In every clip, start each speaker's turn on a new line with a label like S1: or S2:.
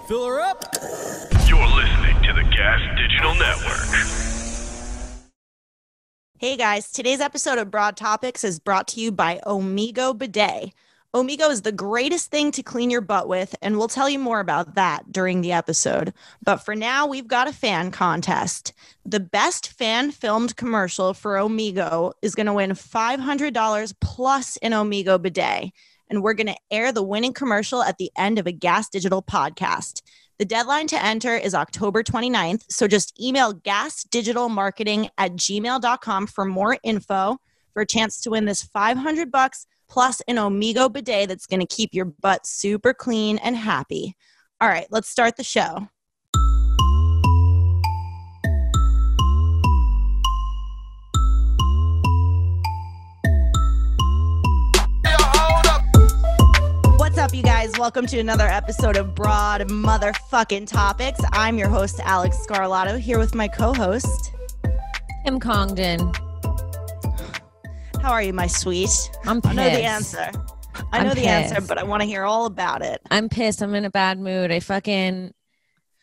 S1: Fill her up.
S2: You're listening to the Gas Digital Network.
S3: Hey guys, today's episode of Broad Topics is brought to you by Omigo Bidet. Omigo is the greatest thing to clean your butt with, and we'll tell you more about that during the episode. But for now, we've got a fan contest. The best fan-filmed commercial for Omigo is going to win $500 plus an Omigo Bidet, and we're going to air the winning commercial at the end of a Gas Digital podcast. The deadline to enter is October 29th, so just email gasdigitalmarketing@gmail.com for more info for a chance to win this $500 plus an Omigo Bidet that's going to keep your butt super clean and happy. All right, let's start the show. What's up, you guys? Welcome to another episode of Broad Motherfucking Topics. I'm your host, Alex Scarlato, here with my co-host,
S4: Kim Congdon.
S3: How are you, my sweet?
S4: I'm pissed.
S3: I know the answer. I know the answer, but I want to hear all about it.
S4: I'm pissed. I'm in a bad mood.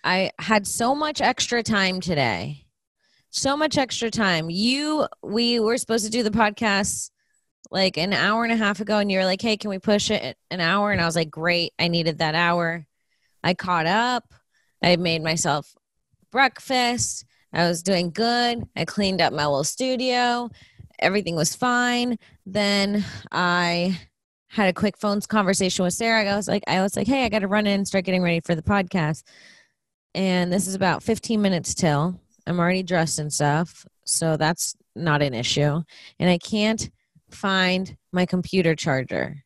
S4: I had so much extra time today. So much extra time. We were supposed to do the podcast like an hour and a half ago, and you were like, hey, can we push it an hour? And I was like, great. I needed that hour. I caught up. I made myself breakfast. I was doing good. I cleaned up my little studio. Everything was fine. Then I had a quick phone conversation with Sarah. I was like, hey, I got to run in and start getting ready for the podcast. And this is about 15 minutes till. I'm already dressed and stuff, so that's not an issue. And I can't find my computer charger.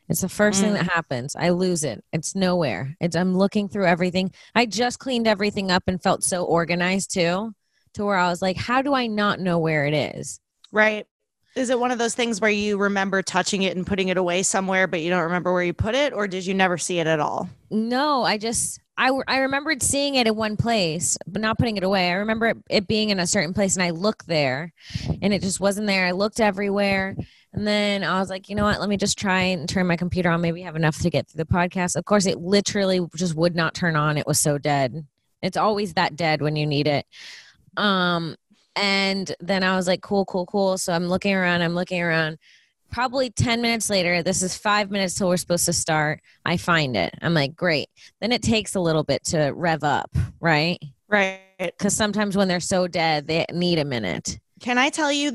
S4: It's the first thing that happens. I lose it. It's nowhere. I'm looking through everything. I just cleaned everything up and felt so organized too, to where I was like, how do I not know where it is?
S3: Right. Is it one of those things where you remember touching it and putting it away somewhere, but you don't remember where you put it, or did you never see it at all?
S4: No, I remembered seeing it in one place, but not putting it away. I remember it being in a certain place, and I looked there, and it just wasn't there. I looked everywhere, and then I was like, you know what? Let me just try and turn my computer on. Maybe have enough to get through the podcast. Of course, it literally just would not turn on. It was so dead. It's always that dead when you need it. And then I was like, cool. So I'm looking around. Probably 10 minutes later, this is 5 minutes till we're supposed to start. I find it. I'm like, great. Then it takes a little bit to rev up, right?
S3: Right.
S4: Because sometimes when they're so dead, they need a minute.
S3: Can I tell you,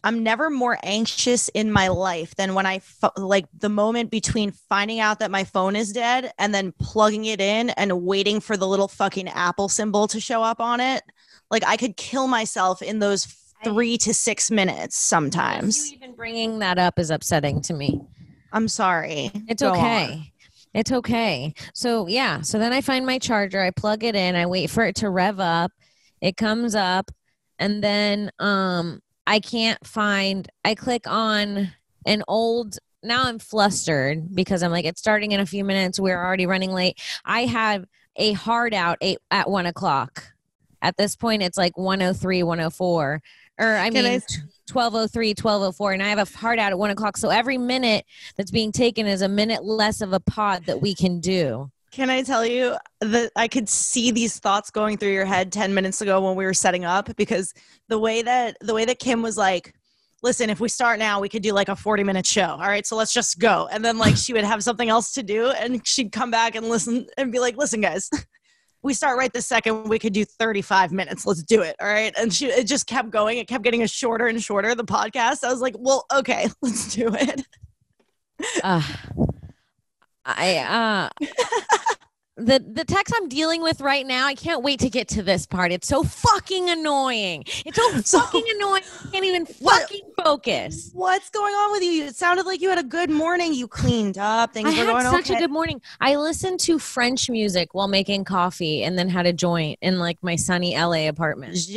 S3: I'm never more anxious in my life than when like the moment between finding out that my phone is dead and then plugging it in and waiting for the little fucking Apple symbol to show up on it. Like, I could kill myself in those 3 to 6 minutes sometimes.
S4: You even bringing that up is upsetting to me.
S3: I'm sorry.
S4: It's okay. It's okay. So yeah. So then I find my charger. I plug it in. I wait for it to rev up. It comes up. And then I click on an old, now I'm flustered because I'm like, it's starting in a few minutes. We're already running late. I have a hard out at 1 o'clock. At this point, it's like 1:03, 1:04, 12:03, 12:04, and I have a hard out at 1 o'clock. So every minute that's being taken is a minute less of a pod that we can do.
S3: Can I tell you that I could see these thoughts going through your head 10 minutes ago when we were setting up, because the way that Kim was like, listen, if we start now, we could do like a 40-minute show. All right, so let's just go. And then like she would have something else to do, and she'd come back and listen and be like, listen, guys, we start right this second. We could do 35 minutes. Let's do it. All right. And it just kept going. It kept getting shorter and shorter, the podcast. I was like, well, okay, let's do it.
S4: The text I'm dealing with right now, I can't wait to get to this part. It's so fucking annoying. It's so fucking annoying. I can't even fucking focus.
S3: What's going on with you? It sounded like you had a good morning. You cleaned up. Things were going okay.
S4: I had such a good morning. I listened to French music while making coffee and then had a joint in like my sunny LA apartment. It was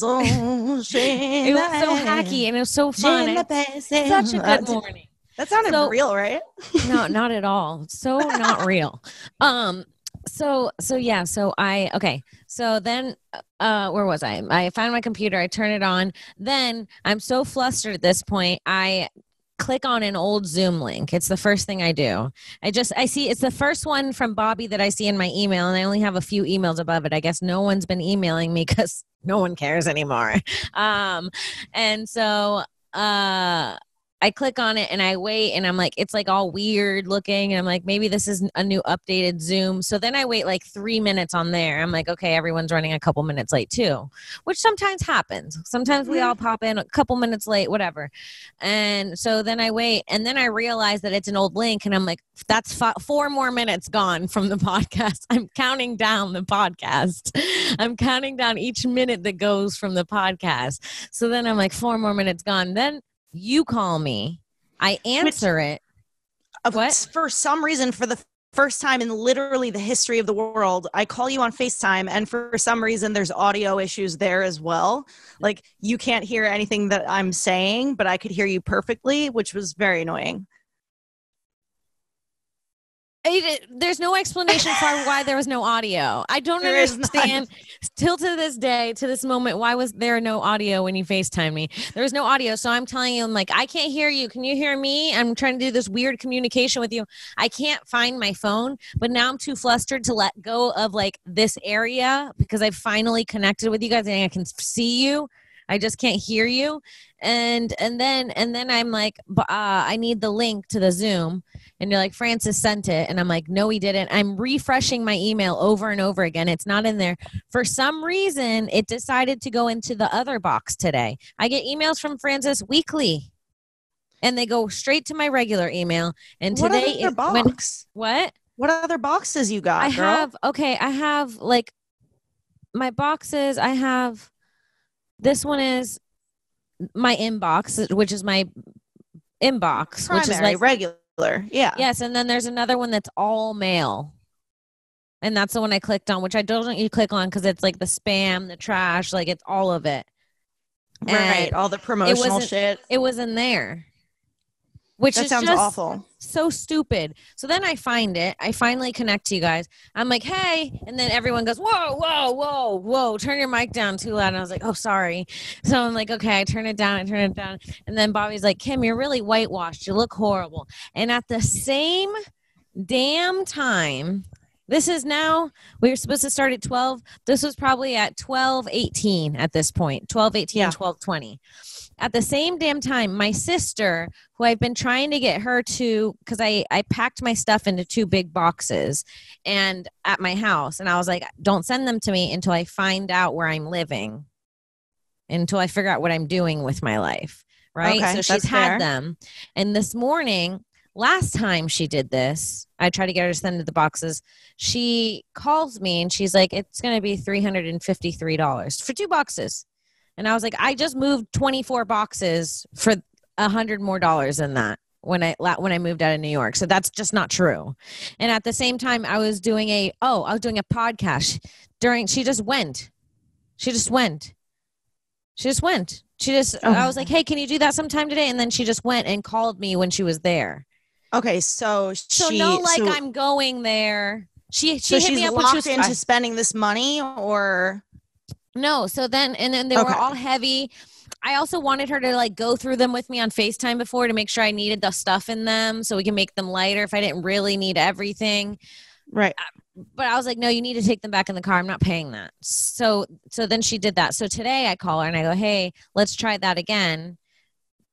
S4: so hacky and it was so fun. Such a good morning.
S3: That sounded real, right?
S4: No, not at all. So not real. So then where was I find my computer, I turn it on. Then I'm so flustered at this point. I click on an old Zoom link. It's the first thing I do. I see it's the first one from Bobby that I see in my email, and I only have a few emails above it. I guess no one's been emailing me because no one cares anymore. And so I click on it and I wait, and I'm like, it's like all weird looking. And I'm like, maybe this is a new updated Zoom. So then I wait like 3 minutes on there. I'm like, okay, everyone's running a couple minutes late too, which sometimes happens. Sometimes we all pop in a couple minutes late, whatever. And so then I wait, and then I realize that it's an old link, and I'm like, that's 4 more minutes gone from the podcast. I'm counting down the podcast. I'm counting down each minute that goes from the podcast. So then I'm like, 4 more minutes gone. Then you call me. I answer it. What?
S3: For some reason, for the first time in literally the history of the world, I call you on FaceTime, and for some reason there's audio issues there as well. Like, you can't hear anything that I'm saying, but I could hear you perfectly, which was very annoying.
S4: There's no explanation for why there was no audio. I don't understand still to this day, to this moment, why was there no audio when you FaceTime me? There was no audio. So I'm telling you, I'm like, I can't hear you. Can you hear me? I'm trying to do this weird communication with you. I can't find my phone, but now I'm too flustered to let go of like this area because I've finally connected with you guys and I can see you. I just can't hear you. And then I'm like, I need the link to the Zoom. And you're like, Francis sent it. And I'm like, no, he didn't. I'm refreshing my email over and over again. It's not in there. For some reason, it decided to go into the other box today. I get emails from Francis weekly, and they go straight to my regular email. And today,
S3: what other box?
S4: What?
S3: What other boxes you got?
S4: I have like my boxes. This one is my inbox, which is my inbox,
S3: Primary,
S4: which is like
S3: regular. Yeah.
S4: Yes. And then there's another one that's all mail. And that's the one I clicked on, which I don't want you to click on because it's like the spam, the trash, like it's all of it.
S3: Right. All the promotional shit.
S4: It was in there. Which
S3: that sounds
S4: just
S3: awful.
S4: So stupid. So then I find it. I finally connect to you guys. I'm like, hey. And then everyone goes, whoa, whoa, whoa, whoa. Turn your mic down too loud. And I was like, oh, sorry. So I'm like, okay, I turn it down. And then Bobby's like, Kim, you're really whitewashed. You look horrible. And at the same damn time, this is now, we were supposed to start at 12. This was probably at 12:18 at this point, 12:18,
S3: yeah.
S4: 12:20. At the same damn time, my sister, who I've been trying to get her to, because I packed my stuff into 2 big boxes and at my house. And I was like, don't send them to me until I find out where I'm living, until I figure out what I'm doing with my life. Right.
S3: Okay,
S4: so she's had them. And this morning, last time she did this, I tried to get her to send the boxes. She calls me and she's like, it's going to be $353 for 2 boxes. And I was like, I just moved 24 boxes for $100 more than that when I moved out of New York. So that's just not true. And at the same time, I was doing a podcast she just went. I was like, hey, can you do that sometime today? And then she just went and called me when she was there.
S3: Okay. So
S4: I'm going there. She
S3: so
S4: hit
S3: she's
S4: me up
S3: locked into spending this money or...
S4: No. So then they were all heavy. I also wanted her to like go through them with me on FaceTime before to make sure I needed the stuff in them so we can make them lighter if I didn't really need everything.
S3: Right.
S4: But I was like, no, you need to take them back in the car. I'm not paying that. So then she did that. So today I call her and I go, hey, let's try that again.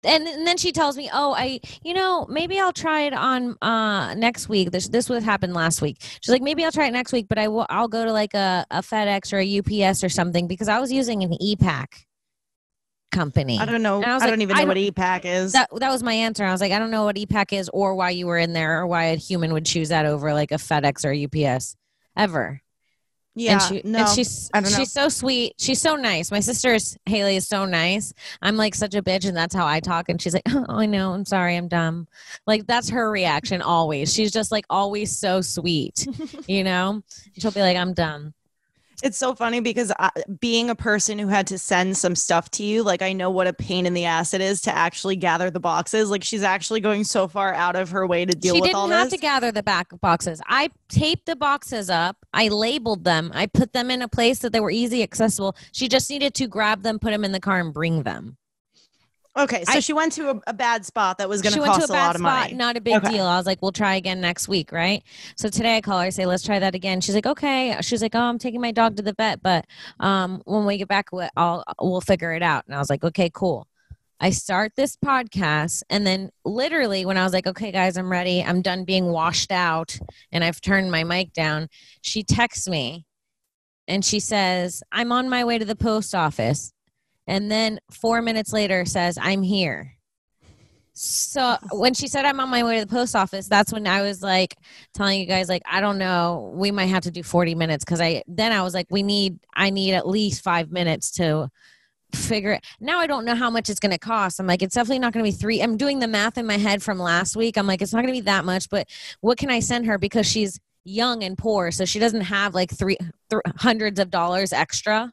S4: And then she tells me, maybe I'll try it on next week. This would happen last week. She's like, maybe I'll try it next week, but I'll go to like a FedEx or a UPS or something because I was using an e-pack company.
S3: I don't know. I don't even know what e-pack is.
S4: That was my answer. I was like, I don't know what e-pack is or why you were in there or why a human would choose that over like a FedEx or a UPS ever.
S3: Yeah,
S4: she's so sweet. She's so nice. My sister Haley is so nice. I'm like such a bitch, and that's how I talk. And she's like, oh, I know. I'm sorry. I'm dumb. Like that's her reaction always. She's just like always so sweet, She'll be like, I'm dumb.
S3: It's so funny because being a person who had to send some stuff to you, like I know what a pain in the ass it is to actually gather the boxes. Like she's actually going so far out of her way to deal with all this. She didn't have
S4: to gather the back boxes. I taped the boxes up. I labeled them. I put them in a place that they were easy accessible. She just needed to grab them, put them in the car and bring them.
S3: Okay, so she went to a bad spot that was going to cost a lot of money.
S4: Not a big deal. I was like, we'll try again next week, right? So today I call her, I say, let's try that again. She's like, okay. She's like, oh, I'm taking my dog to the vet, but when we get back, we'll figure it out. And I was like, okay, cool. I start this podcast, and then literally when I was like, okay, guys, I'm ready. I'm done being washed out, and I've turned my mic down. She texts me, and she says, I'm on my way to the post office. And then 4 minutes later says, I'm here. So when she said I'm on my way to the post office, that's when I was like telling you guys, like, I don't know, we might have to do 40 minutes. Cause I was like, I need at least 5 minutes to figure it. Now I don't know how much it's going to cost. I'm like, it's definitely not going to be I'm doing the math in my head from last week. I'm like, it's not going to be that much, but what can I send her? Because she's young and poor. So she doesn't have like hundreds of dollars extra.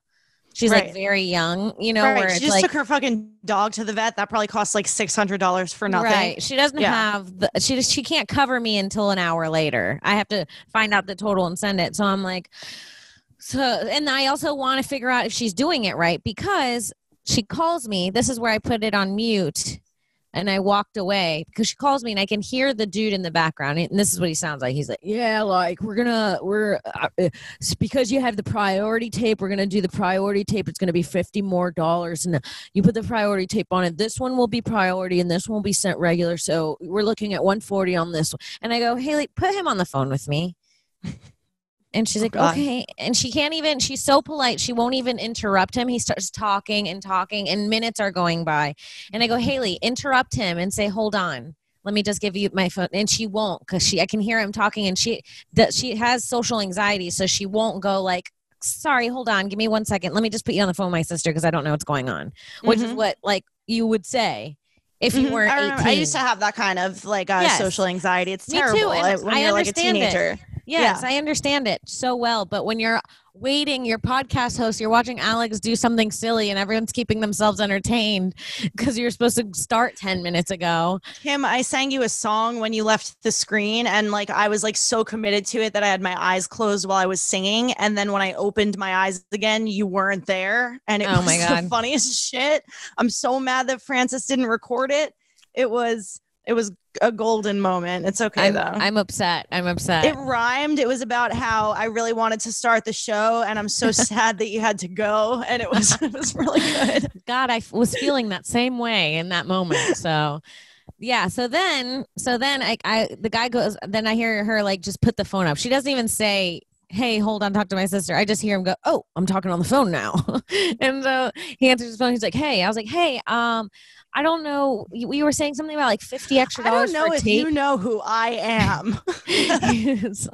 S4: She's like very young, you know, where
S3: she just took her fucking dog to the vet. That probably costs like $600 for nothing.
S4: Right. She doesn't have she can't cover me until an hour later. I have to find out the total and send it. So I'm like, and I also want to figure out if she's doing it right, because she calls me. This is where I put it on mute. And I walked away because she calls me and I can hear the dude in the background. And this is what he sounds like. He's like, yeah, like it's because you have the priority tape. We're going to do the priority tape. It's going to be $50 more. And you put the priority tape on it. This one will be priority and this one will be sent regular. So we're looking at 140 on this one. And I go, Haley, put him on the phone with me. And she's like, okay. And she's so polite. She won't even interrupt him. He starts talking and minutes are going by. And I go, Haley, interrupt him and say, hold on. Let me just give you my phone. And she won't, because I can hear him talking, and she has social anxiety. So she won't go like, sorry, hold on. Give me 1 second. Let me just put you on the phone with my sister because I don't know what's going on, which is what like you would say. If you weren't 18.
S3: I used to have that kind of like social anxiety. It's terrible.
S4: Me too. And
S3: when you're like a teenager.
S4: Yes, I understand it so well. But when you're waiting, your podcast host, you're watching Alex do something silly and everyone's keeping themselves entertained because you're supposed to start 10 minutes ago.
S3: Kim, I sang you a song when you left the screen, and like I was like so committed to it that I had my eyes closed while I was singing. And then when I opened my eyes again, you weren't there. And it was the funniest shit. I'm so mad that Francis didn't record it. It was a golden moment. It's okay though.
S4: I'm upset.
S3: It rhymed. It was about how I really wanted to start the show, and I'm so sad that you had to go. And it was really good.
S4: God, I was feeling that same way in that moment. So yeah. So then the guy goes. Then I hear her like just put the phone up. She doesn't even say, hey, hold on, talk to my sister. I just hear him go, oh, I'm talking on the phone now. And so he answers his phone. He's like, hey. I was like, hey, I don't know. We were saying something about like $50 extra.
S3: I don't know if tape. You know who I am.
S4: I was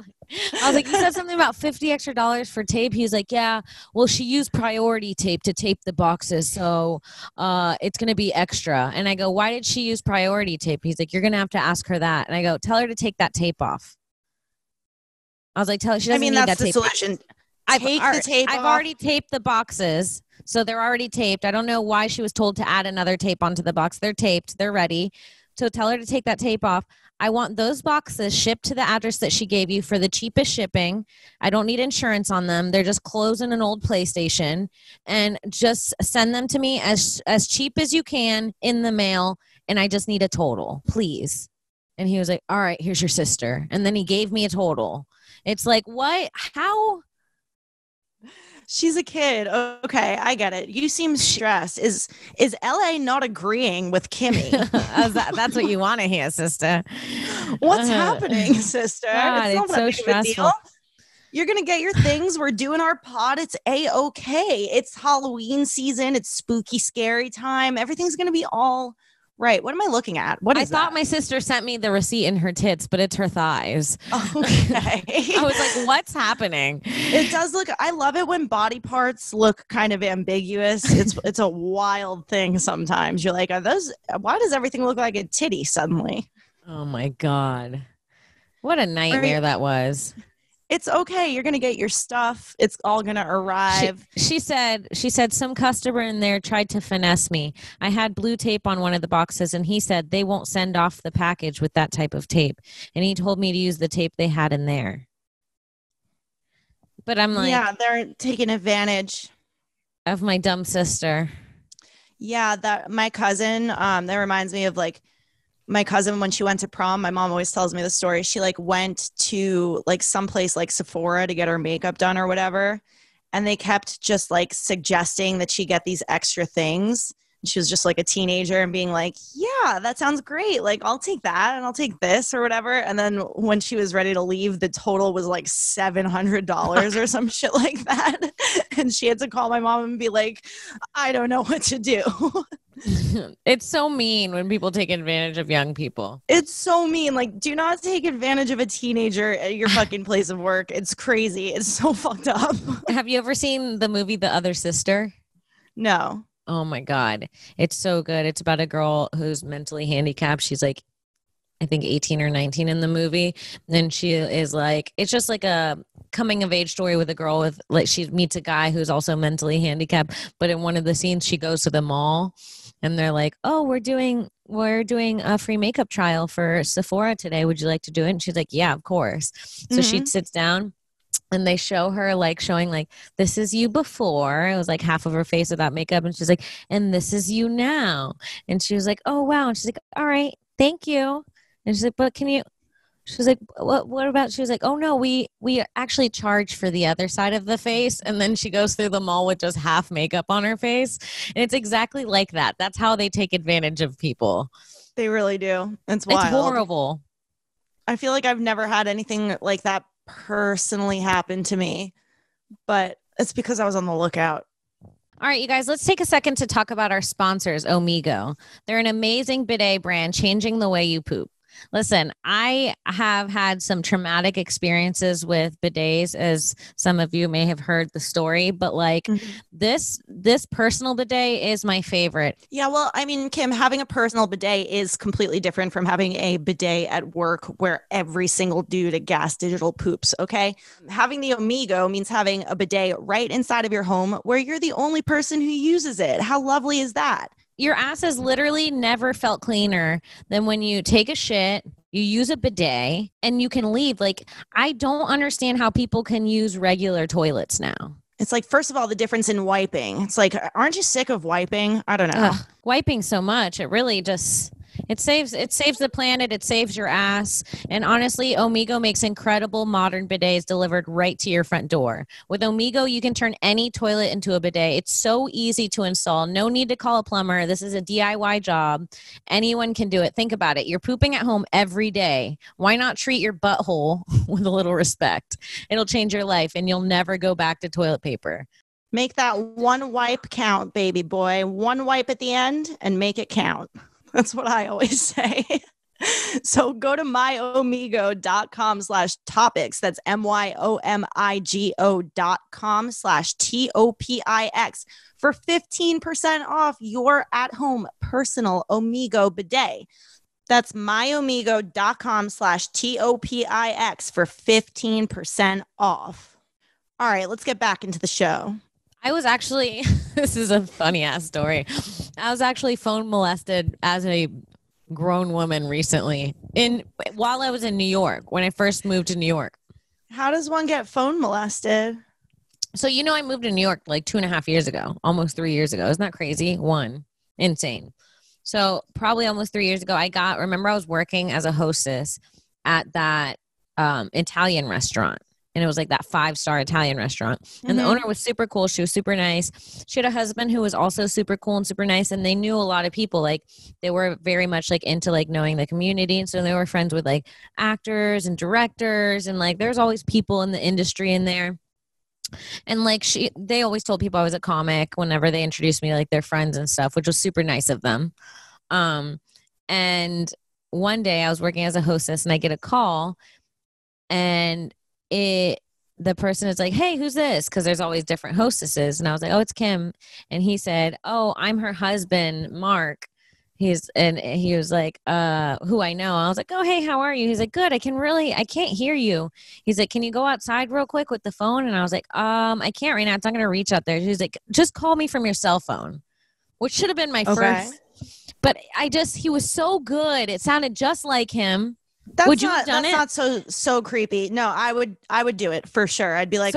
S4: like, you said something about $50 extra for tape. He was like, yeah, well, she used priority tape to tape the boxes. So it's going to be extra. And I go, why did she use priority tape? He's like, you're going to have to ask her that. And I go, tell her to take that tape off. I was like, tell her she doesn't need that tape.
S3: That's the solution. Take the tape off.
S4: I've already taped the boxes. So they're already taped. I don't know why she was told to add another tape onto the box. They're taped. They're ready. So tell her to take that tape off. I want those boxes shipped to the address that she gave you for the cheapest shipping. I don't need insurance on them. They're just clothes in an old PlayStation. And just send them to me as cheap as you can in the mail. And I just need a total, please. And he was like, all right, here's your sister. And then he gave me a total. It's like, what? How?
S3: She's a kid. Okay, I get it. You seem stressed. Is LA not agreeing with Kimmy?
S4: That's what you want to hear, sister.
S3: What's happening, sister?
S4: God, it's so stressful.
S3: You're going to get your things. We're doing our pod. It's A-okay. It's Halloween season. It's spooky, scary time. Everything's going to be all right. What am I looking at? What is
S4: I thought my sister sent me the receipt in her tits, but it's her thighs.
S3: Okay.
S4: I was like, what's happening?
S3: It does look, I love it when body parts look kind of ambiguous. It's a wild thing sometimes. You're like, why does everything look like a titty suddenly?
S4: Oh my God. What a nightmare that was.
S3: It's okay. You're going to get your stuff. It's all going to arrive.
S4: She said some customer in there tried to finesse me. I had blue tape on one of the boxes, and he said they won't send off the package with that type of tape. And he told me to use the tape they had in there. But I'm like,
S3: yeah, they're taking advantage
S4: of my dumb sister.
S3: Yeah, that my cousin, that reminds me of like my cousin when she went to prom. My mom always tells me the story. She like went to like someplace like Sephora to get her makeup done or whatever. And they kept just like suggesting that she get these extra things. And she was just like a teenager and being like, yeah, that sounds great. Like, I'll take that and I'll take this or whatever. And then when she was ready to leave, the total was like $700 or some shit like that. And she had to call my mom and be like, I don't know what to do.
S4: It's so mean when people take advantage of young people.
S3: It's so mean. Like, do not take advantage of a teenager at your fucking place of work. It's crazy. It's so fucked up.
S4: Have you ever seen the movie The Other Sister?
S3: No.
S4: Oh my God. It's so good. It's about a girl who's mentally handicapped. She's like, I think 18 or 19 in the movie. And she is like, it's just like a coming of age story with a girl with like, she meets a guy who's also mentally handicapped. But in one of the scenes, she goes to the mall and they're like, oh, we're doing a free makeup trial for Sephora today. Would you like to do it? And she's like, yeah, of course. So she sits down. And they show her like showing like, this is you before. It was like half of her face without makeup. And she's like, and this is you now. And she was like, oh, wow. And she's like, all right, thank you. And she's like, but can you, she was like, what about, she was like, oh no, we actually charge for the other side of the face. And then she goes through the mall with just half makeup on her face. And it's exactly like that. That's how they take advantage of people.
S3: They really do. It's wild.
S4: It's horrible.
S3: I feel like I've never had anything like that personally happen to me, but it's because I was on the lookout.
S4: All right, you guys, let's take a second to talk about our sponsors, Omigo. They're an amazing bidet brand changing the way you poop. Listen, I have had some traumatic experiences with bidets, as some of you may have heard the story, but like this personal bidet is my favorite.
S3: Yeah, well, I mean, Kim, having a personal bidet is completely different from having a bidet at work where every single dude at Gas Digital poops, okay? Having the Omigo means having a bidet right inside of your home where you're the only person who uses it. How lovely is that?
S4: Your ass has literally never felt cleaner than when you take a shit, you use a bidet, and you can leave. Like, I don't understand how people can use regular toilets now.
S3: It's like, first of all, the difference in wiping. It's like, aren't you sick of wiping? I don't know.
S4: Wiping so much. It really just... It saves the planet. It saves your ass. And honestly, Omigo makes incredible modern bidets delivered right to your front door. With Omigo, you can turn any toilet into a bidet. It's so easy to install. No need to call a plumber. This is a DIY job. Anyone can do it. Think about it. You're pooping at home every day. Why not treat your butthole with a little respect? It'll change your life and you'll never go back to toilet paper.
S3: Make that one wipe count, baby boy. One wipe at the end and make it count. That's what I always say. So go to myomigo.com/topics. That's myomigo.com/TOPIX for 15% off your at-home personal Omigo bidet. That's myomigo.com/TOPIX for 15% off. All right, let's get back into the show.
S4: I was actually, this is a funny ass story. I was actually phone molested as a grown woman recently while I was in New York, when I first moved to New York.
S3: How does one get phone molested?
S4: So, I moved to New York like 2.5 years ago, almost 3 years ago. Isn't that crazy? Insane. So probably almost 3 years ago, remember I was working as a hostess at that Italian restaurant. And it was like that 5-star Italian restaurant. And the owner was super cool. She was super nice. She had a husband who was also super cool and super nice. And they knew a lot of people. Like, they were very much like into like knowing the community. And so they were friends with like actors and directors. And like, there's always people in the industry in there. And like they always told people I was a comic whenever they introduced me, like their friends and stuff, which was super nice of them. And one day I was working as a hostess and I get a call, and the person is like, hey, who's this? Because there's always different hostesses. And I was like, oh, it's Kim. And he said, oh, I'm her husband, Mark. He was like, who I know. I was like, oh, hey, how are you? He's like, good. I can't hear you. He's like, can you go outside real quick with the phone? And I was like, I can't right now. It's not going to reach out there. He's like, just call me from your cell phone, which should have been my first. But he was so good. It sounded just like him. Would you have done it?
S3: That's not so creepy. No, I would do it for sure. I'd be like,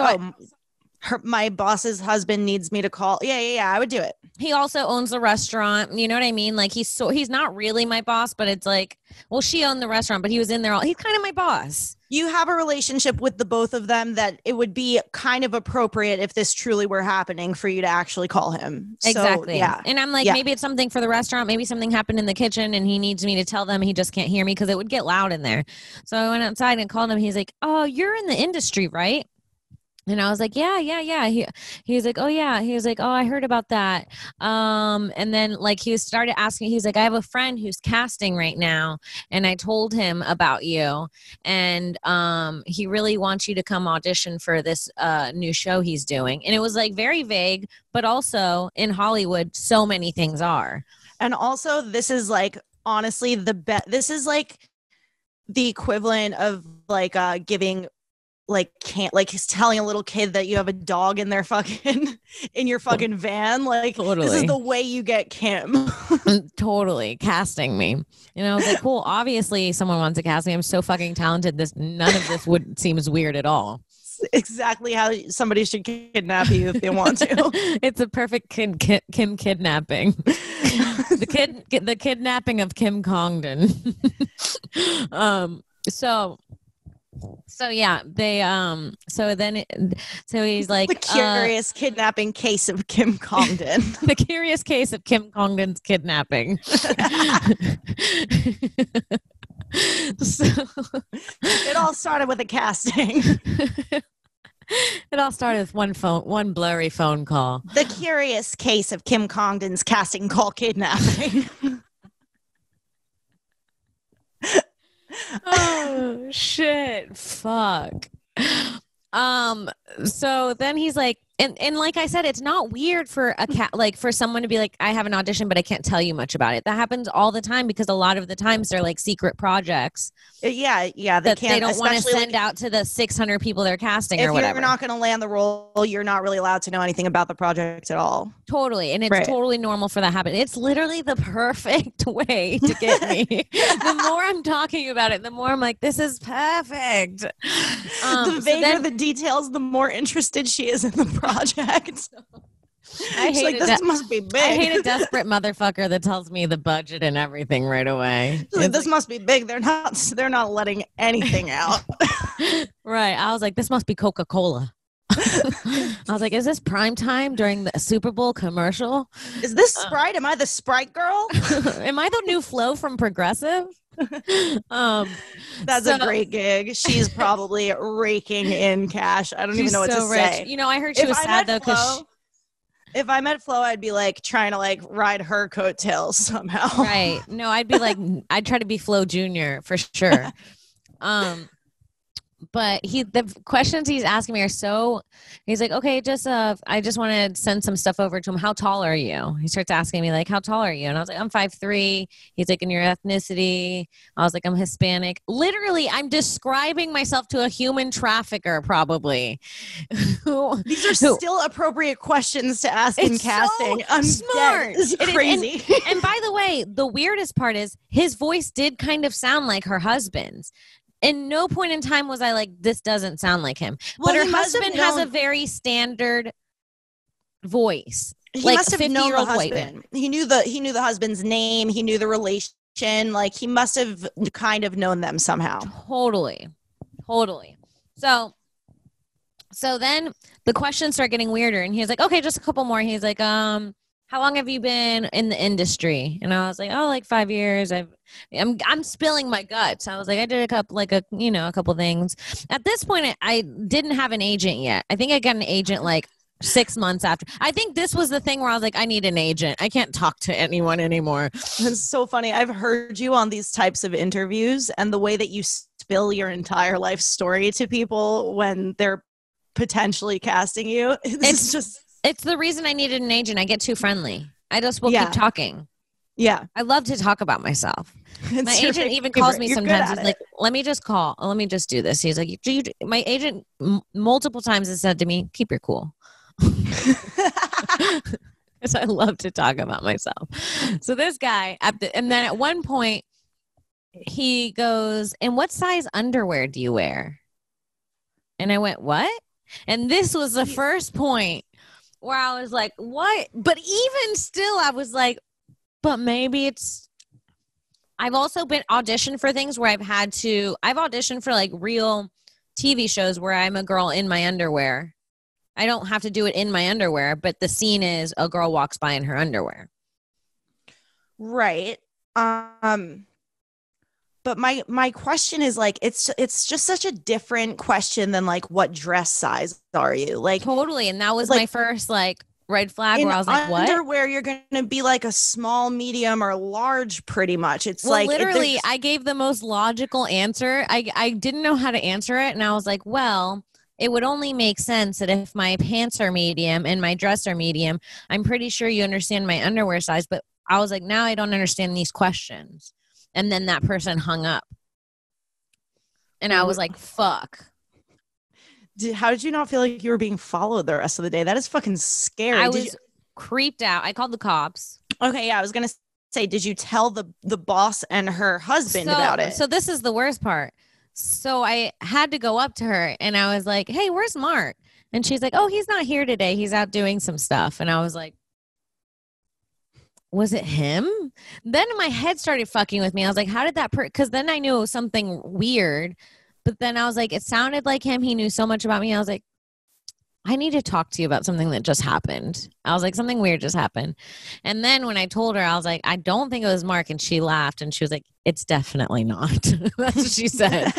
S3: my boss's husband needs me to call. Yeah. I would do it.
S4: He also owns the restaurant. You know what I mean? Like he's not really my boss, but it's like, well, she owned the restaurant, but he was in there he's kind of my boss.
S3: You have a relationship with the both of them that it would be kind of appropriate if this truly were happening for you to actually call him.
S4: Exactly.
S3: So, yeah.
S4: And I'm like, maybe it's something for the restaurant. Maybe something happened in the kitchen and he needs me to tell them. He just can't hear me because it would get loud in there. So I went outside and called him. He's like, oh, you're in the industry, right? And I was like, yeah. He was like, oh yeah. He was like, oh, I heard about that. And then like he started asking, he's like, I have a friend who's casting right now. And I told him about you. And he really wants you to come audition for this new show he's doing. And it was like very vague, but also in Hollywood, so many things are.
S3: And also this is like, honestly, this is like the equivalent of like giving he's telling a little kid that you have a dog in their fucking in your fucking van. Like
S4: totally.
S3: This is the way you get Kim.
S4: Totally casting me. You know, I was like, cool. Obviously someone wants to cast me. I'm so fucking talented. None of this seems weird at all.
S3: Exactly how somebody should kidnap you if they want to.
S4: It's a perfect Kim kidnapping. the kidnapping of Kim Congdon. So yeah, they so he's like
S3: the curious kidnapping case of Kim Congdon.
S4: The curious case of Kim Congdon's kidnapping. So,
S3: it all started with a casting.
S4: It all started with one blurry phone call.
S3: The curious case of Kim Congdon's casting call kidnapping.
S4: Oh shit, fuck. So then he's like, and like I said, it's not weird for a cat, like for someone to be like, I have an audition, but I can't tell you much about it. That happens all the time because a lot of the times they're like secret projects.
S3: Yeah.
S4: They don't want to send out to the 600 people they're casting or whatever.
S3: If you're not going to land the role, you're not really allowed to know anything about the project at all.
S4: Totally. And it's totally normal for that to happen. It's literally the perfect way to get me. The more I'm talking about it, the more I'm like, this is perfect.
S3: The vaguer the details, the more interested she is in the project.
S4: I hate
S3: this must be big.
S4: I hate a desperate motherfucker that tells me the budget and everything right away.
S3: This must be big. They're not letting anything out.
S4: Right. I was like, this must be Coca-Cola. I was like, is this prime time during the Super Bowl commercial?
S3: Is this Sprite? Am I the Sprite girl?
S4: Am I the new Flo from Progressive?
S3: That's a great gig. She's probably raking in cash. I don't even know what to say.
S4: You know, I heard she was sad though because
S3: if I met Flo, I'd be like trying to like ride her coattails somehow.
S4: Right. No, I'd be like, I'd try to be Flo Jr. for sure. But the questions he's asking me are so, he's like, okay, I just want to send some stuff over to him. How tall are you? He starts asking me like, how tall are you? And I was like, I'm 5'3". He's like, in your ethnicity? I was like, I'm Hispanic. Literally, I'm describing myself to a human trafficker probably.
S3: These are still appropriate questions to ask in casting.
S4: So smart.
S3: It's crazy.
S4: And by the way, the weirdest part is his voice did kind of sound like her husband's. In no point in time was I like, this doesn't sound like him. Well, but her husband has a very standard voice.
S3: He must have known the husband. He knew the husband's name. He knew the relation. Like he must have kind of known them somehow.
S4: Totally. So then the questions start getting weirder, and he's like, okay, just a couple more. He's like, how long have you been in the industry? And I was like, oh, like 5 years. I'm spilling my guts. I was like, I did a couple things. At this point, I didn't have an agent yet. I think I got an agent like 6 months after. I think this was the thing where I was like, I need an agent. I can't talk to anyone anymore.
S3: It's so funny. I've heard you on these types of interviews, and the way that you spill your entire life story to people when they're potentially casting you,
S4: it's the reason I needed an agent. I get too friendly. I just will keep talking.
S3: Yeah.
S4: I love to talk about myself. My agent even calls me sometimes. He's like, let me just call. Let me just do this. He's like, my agent multiple times has said to me, keep your cool. Because I love to talk about myself. So this guy, and then at one point, he goes, and what size underwear do you wear? And I went, what? And this was the first point where I was like, what? But even still, I was like, but maybe it's, I've also been auditioned for things where I've auditioned for like real TV shows where I'm a girl in my underwear. I don't have to do it in my underwear, but the scene is a girl walks by in her underwear.
S3: Right. But my question is like, it's just such a different question than like, what dress size are you? Like
S4: totally. And that was
S3: like,
S4: my first like red flag where I was like, what?
S3: Underwear, you're going to be like a small, medium, or large pretty much. It's
S4: well,
S3: like
S4: literally I gave the most logical answer. I didn't know how to answer it. And I was like, well, it would only make sense that if my pants are medium and my dress are medium, I'm pretty sure you understand my underwear size. But I was like, now I don't understand these questions. And then that person hung up. And I was like, fuck.
S3: How did you not feel like you were being followed the rest of the day? That is fucking scary.
S4: I was creeped out. I called the cops.
S3: Okay, yeah, I was going to say, did you tell the boss and her husband about it?
S4: So this is the worst part. So I had to go up to her and I was like, hey, where's Mark? And she's like, oh, he's not here today. He's out doing some stuff. And I was like, was it him? Then my head started fucking with me. I was like, how did that because then I knew it was something weird. But then I was like, it sounded like him. He knew so much about me. I was like, I need to talk to you about something that just happened. I was like, something weird just happened. And then when I told her, I was like, I don't think it was Mark. And she laughed and she was like, it's definitely not. That's what she said.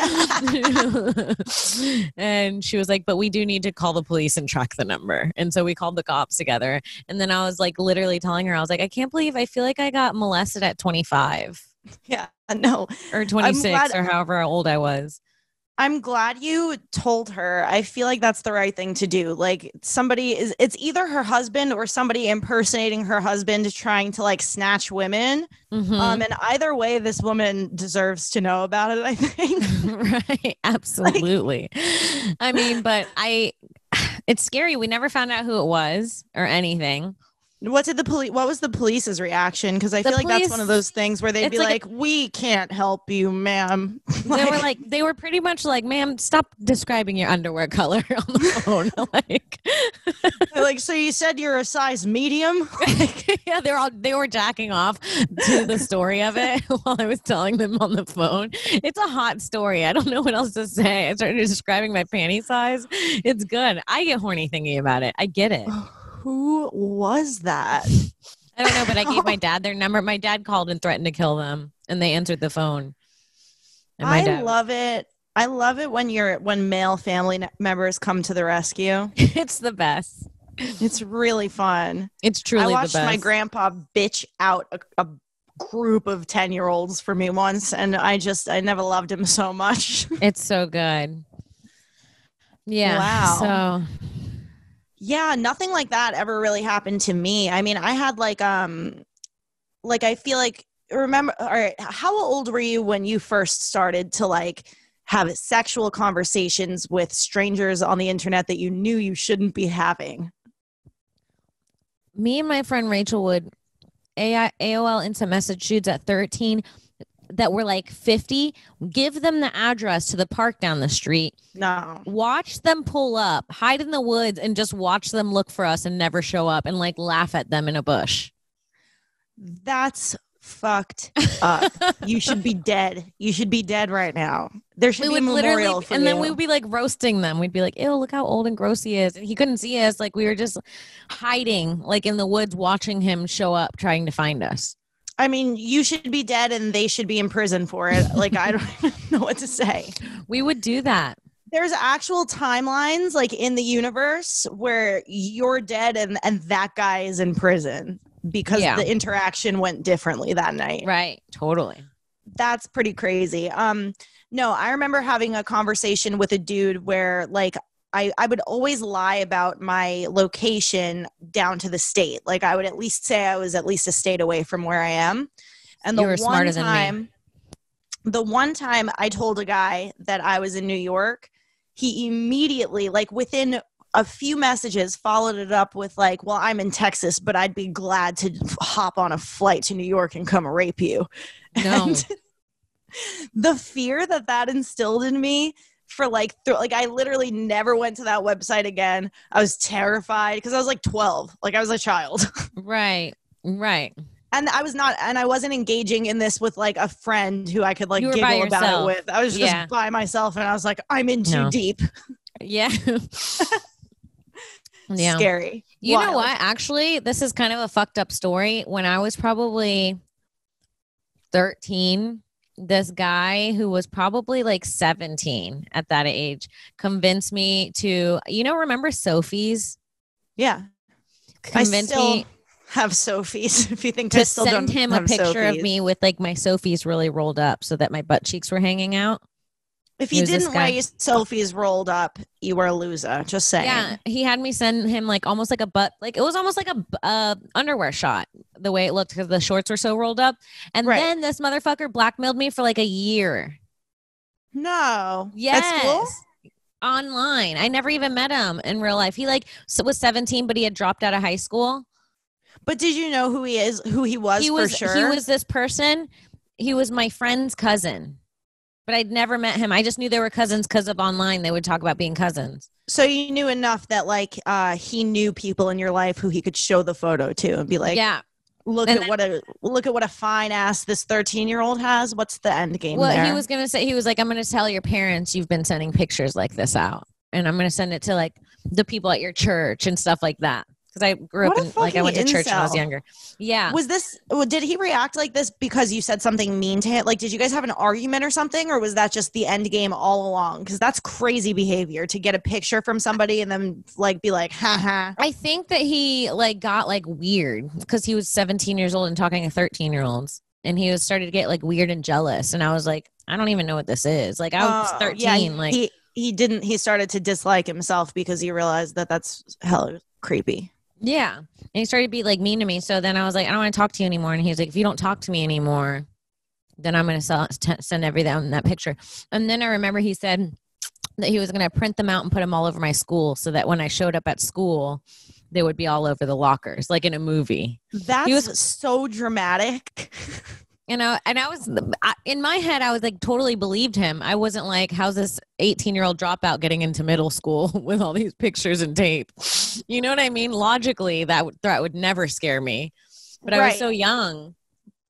S4: And she was like, but we do need to call the police and track the number. And so we called the cops together. And then I was like, literally telling her, I was like, I can't believe I feel like I got molested at 25.
S3: Yeah, no.
S4: Or 26 or however old I was.
S3: I'm glad you told her. I feel like that's the right thing to do. Like it's either her husband or somebody impersonating her husband trying to like snatch women.
S4: Mm-hmm.
S3: And either way, this woman deserves to know about it, I think.
S4: Right. Absolutely. I mean, but it's scary. We never found out who it was or anything.
S3: What was the police's reaction? Because I feel like that's one of those things where they'd be like, we can't help you, ma'am.
S4: They were pretty much like, ma'am, stop describing your underwear color on the phone.
S3: Like, so you said you're a size medium?
S4: Yeah, they were jacking off to the story of it while I was telling them on the phone. It's a hot story. I don't know what else to say. I started describing my panty size. It's good. I get horny thinking about it. I get it.
S3: Who was that?
S4: I don't know, but I gave my dad their number. My dad called and threatened to kill them, and they answered the phone. And
S3: I love it. I love it when male family members come to the rescue.
S4: It's the best.
S3: It's really fun.
S4: It's truly the best.
S3: I watched my grandpa bitch out a group of 10-year-olds for me once, and I never loved him so much.
S4: It's so good. Yeah.
S3: Wow.
S4: So.
S3: Yeah, nothing like that ever really happened to me. I mean, I had like I feel like remember, all right, how old were you when you first started to like have sexual conversations with strangers on the internet that you knew you shouldn't be having?
S4: Me and my friend Rachel would AOL instant message dudes at 13 that were like 50, give them the address to the park down the street.
S3: No.
S4: Watch them pull up, hide in the woods, and just watch them look for us and never show up and like laugh at them in a bush.
S3: That's fucked up. You should be dead. You should be dead right now. There should be a memorial for
S4: and
S3: you.
S4: then we would be like roasting them. We'd be like, ew, look how old and gross he is. And he couldn't see us. Like we were just hiding like in the woods watching him show up trying to find us.
S3: I mean, you should be dead and they should be in prison for it. Like, I don't know what to say.
S4: We would do that.
S3: There's actual timelines like in the universe where you're dead and that guy is in prison because the interaction went differently that night.
S4: Right. Totally.
S3: That's pretty crazy. No, I remember having a conversation with a dude where like I would always lie about my location down to the state. Like I would at least say I was at least a state away from where I am. And
S4: you were smarter than me.
S3: The one time I told a guy that I was in New York, he immediately, like within a few messages, followed it up with like, well, I'm in Texas, but I'd be glad to hop on a flight to New York and come rape you.
S4: No.
S3: And the fear that instilled in me for like I literally never went to that website again. I was terrified because I was like 12, like I was a child.
S4: Right.
S3: And I wasn't engaging in this with like a friend who I could like
S4: You were by
S3: giggle about it
S4: yourself.
S3: with. I was just by myself, and I was like, I'm in too deep.
S4: Yeah. Yeah.
S3: Scary.
S4: You
S3: Wild.
S4: know what? Actually, this is kind of a fucked up story. When I was probably 13, this guy who was probably like 17 at that age convinced me to, remember Sophie's?
S3: Yeah.
S4: Convinced me
S3: have Sophie's. If you think
S4: to
S3: I still
S4: send
S3: don't
S4: him
S3: have
S4: a picture
S3: Sophie's.
S4: of me with like my Sophie's really rolled up so that my butt cheeks were hanging out.
S3: If you didn't wear your Sophie's rolled up, you were a loser. Just saying.
S4: Yeah, he had me send him like almost like a butt, like it was almost like a underwear shot, the way it looked because the shorts were so rolled up. And then this motherfucker blackmailed me for like a year.
S3: No.
S4: Yes.
S3: That's cool?
S4: Online. I never even met him in real life. He was 17, but he had dropped out of high school.
S3: But did you know who he was for sure?
S4: He was this person. He was my friend's cousin. But I'd never met him. I just knew they were cousins because of online. They would talk about being cousins.
S3: So you knew enough that like he knew people in your life who he could show the photo to and be like, yeah, look at what a fine ass this 13-year-old has. What's the end game there?
S4: Well, he was gonna say, he was like, I'm gonna tell your parents you've been sending pictures like this out, and I'm gonna send it to like the people at your church and stuff like that. Because I grew up I went to church when I was younger. Yeah.
S3: Did he react like this because you said something mean to him? Like, did you guys have an argument or something? Or was that just the end game all along? Because that's crazy behavior to get a picture from somebody and then like be like, haha.
S4: I think that he like got like weird because he was 17 years old and talking to 13-year-olds. And he started to get like weird and jealous. And I was like, I don't even know what this is. Like I was 13.
S3: Yeah, he started to dislike himself because he realized that that's hella creepy.
S4: Yeah. And he started to be like mean to me. So then I was like, I don't want to talk to you anymore. And he was like, if you don't talk to me anymore, then I'm going to send everything on that picture. And then I remember he said that he was going to print them out and put them all over my school so that when I showed up at school, they would be all over the lockers, like in a movie.
S3: That's so dramatic.
S4: And I was in my head, I was like totally believed him. I wasn't like, how's this 18-year-old dropout getting into middle school with all these pictures and tape? You know what I mean? Logically, that would never scare me. But I was so young.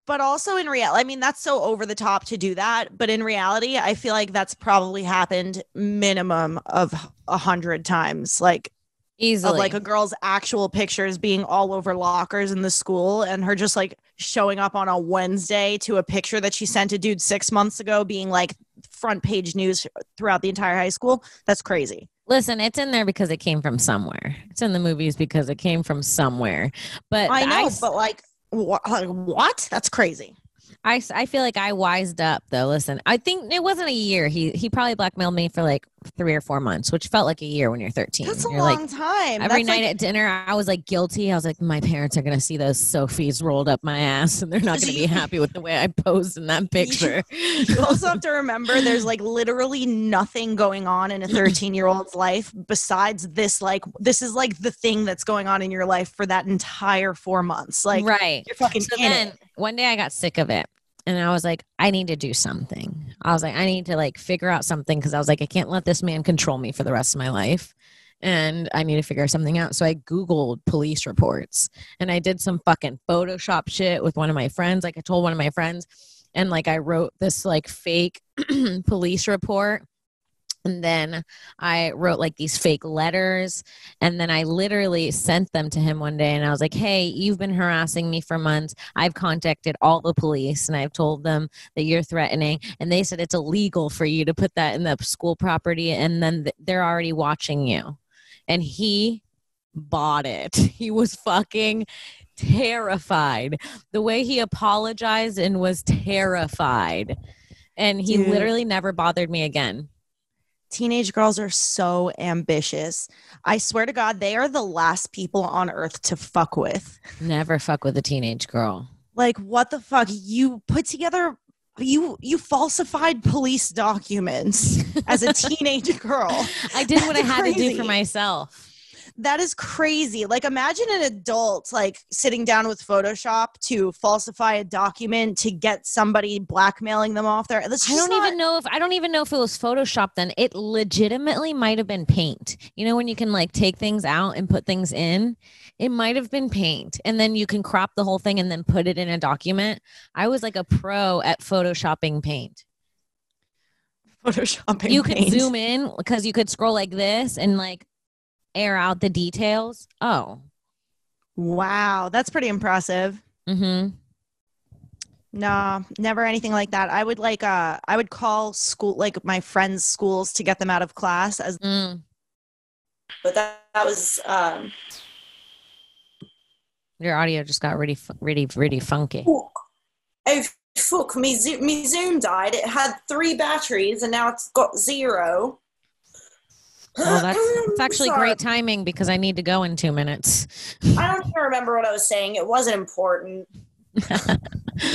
S3: But also in reality, I mean, that's so over the top to do that. But in reality, I feel like that's probably happened minimum of 100 times. Like, easily. Of like a girl's actual pictures being all over lockers in the school and her just like showing up on a Wednesday to a picture that she sent a dude 6 months ago being like front page news throughout the entire high school. That's crazy.
S4: Listen, it's in there because it came from somewhere. It's in the movies because it came from somewhere. But
S3: I know, but like what? That's crazy.
S4: I feel like I wised up though. Listen, I think it wasn't a year. He probably blackmailed me for like 3 or 4 months, which felt like a year when you're 13.
S3: That's a
S4: you're
S3: long
S4: like,
S3: time.
S4: Every night at dinner, I was like guilty. I was like, my parents are going to see those Sophies rolled up my ass and they're not going to be happy with the way I posed in that picture.
S3: You also have to remember there's like literally nothing going on in a 13-year-old's life besides this. Like, this is like the thing that's going on in your life for that entire 4 months. Like,
S4: right.
S3: You're fucking
S4: so
S3: in
S4: then
S3: it.
S4: One day I got sick of it. And I was like, I need to do something. I was like, I need to like figure out something because I was like, I can't let this man control me for the rest of my life. And I need to figure something out. So I Googled police reports and I did some fucking Photoshop shit with one of my friends. Like I told one of my friends and like I wrote this like fake police report. And then I wrote like these fake letters and then I literally sent them to him one day and I was like, hey, you've been harassing me for months. I've contacted all the police and I've told them that you're threatening. And they said it's illegal for you to put that in the school property and then they're already watching you. And he bought it. He was fucking terrified. The way he apologized and was terrified. And he literally never bothered me again.
S3: Teenage girls are so ambitious. I swear to God, they are the last people on earth to fuck with.
S4: Never fuck with a teenage girl.
S3: Like, what the fuck? You put together, you falsified police documents as a teenage girl.
S4: I did what I had to do for myself.
S3: That is crazy. Like, imagine an adult like sitting down with Photoshop to falsify a document to get somebody blackmailing them off there.
S4: I don't even know if it was Photoshop then. It legitimately might have been paint. You know, when you can like take things out and put things in, it might have been paint. And then you can crop the whole thing and then put it in a document. I was like a pro at photoshopping paint.
S3: Photoshopping
S4: You
S3: paint.
S4: could zoom in because you could scroll like this and like air out the details. Oh.
S3: Wow. That's pretty impressive.
S4: Mm-hmm.
S3: No, never anything like that. I would call school, like my friends' schools, to get them out of class but that was
S4: your audio just got really funky.
S3: Oh, fuck, me Zoom died. It had 3 batteries and now it's got 0.
S4: Well, that's actually great timing because I need to go in 2 minutes.
S3: I don't even remember what I was saying. It wasn't important.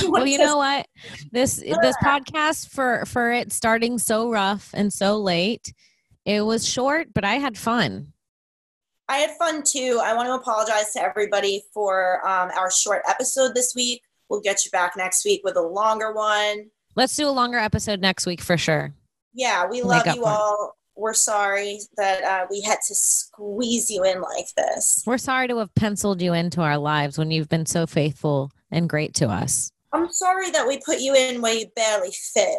S4: Well, you know what? This podcast for it starting so rough and so late, it was short, but I had fun.
S3: I had fun too. I want to apologize to everybody for our short episode this week. We'll get you back next week with a longer one.
S4: Let's do a longer episode next week for sure.
S3: Yeah, we love you all. We're sorry that we had to squeeze you in like this.
S4: We're sorry to have penciled you into our lives when you've been so faithful and great to us.
S3: I'm sorry that we put you in where you barely fit.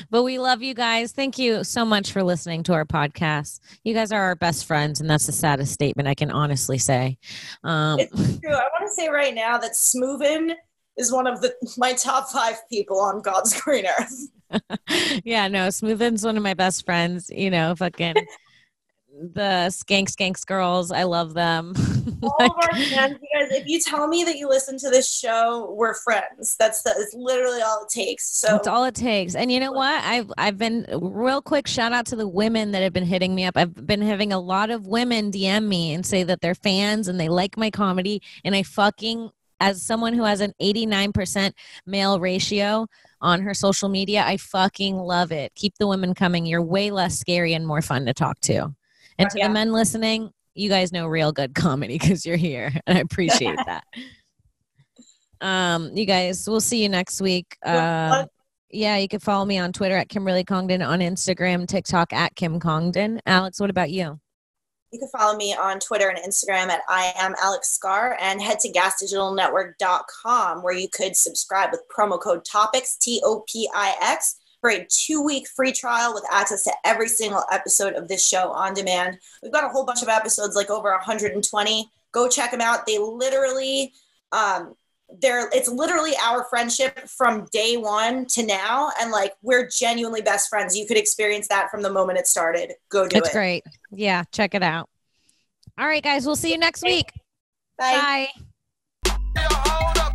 S4: But we love you guys. Thank you so much for listening to our podcast. You guys are our best friends, and that's the saddest statement I can honestly say.
S3: It's true. I want to say right now that Smoothin is one of my top 5 people on God's green earth.
S4: Yeah, no, Smoothin's one of my best friends. You know, fucking the skanks girls. I love them.
S3: All of our fans, you guys, if you tell me that you listen to this show, we're friends. It's literally all it takes. So
S4: that's all it takes. And you know what? I've been real quick shout out to the women that have been hitting me up. I've been having a lot of women DM me and say that they're fans and they like my comedy. And I fucking, as someone who has an 89% male ratio on her social media, I fucking love it. Keep the women coming. You're way less scary and more fun to talk to. And to the men listening, you guys know real good comedy because you're here, and I appreciate that. You guys, we'll see you next week. Yeah, you can follow me on Twitter at Kimberly Congdon, on Instagram, TikTok at Kim Congdon. Alex, what about you?
S3: You can follow me on Twitter and Instagram at I am Alex Scar, and head to gasdigitalnetwork.com where you could subscribe with promo code Topix, TOPIX, for a 2-week free trial with access to every single episode of this show on demand. We've got a whole bunch of episodes, like over 120. Go check them out. They literally, it's literally our friendship from day one to now. And like, we're genuinely best friends. You could experience that from the moment it started. Go do it.
S4: It's great. Yeah, check it out. All right, guys, we'll see you next week.
S3: Bye.
S2: Yeah, hold up.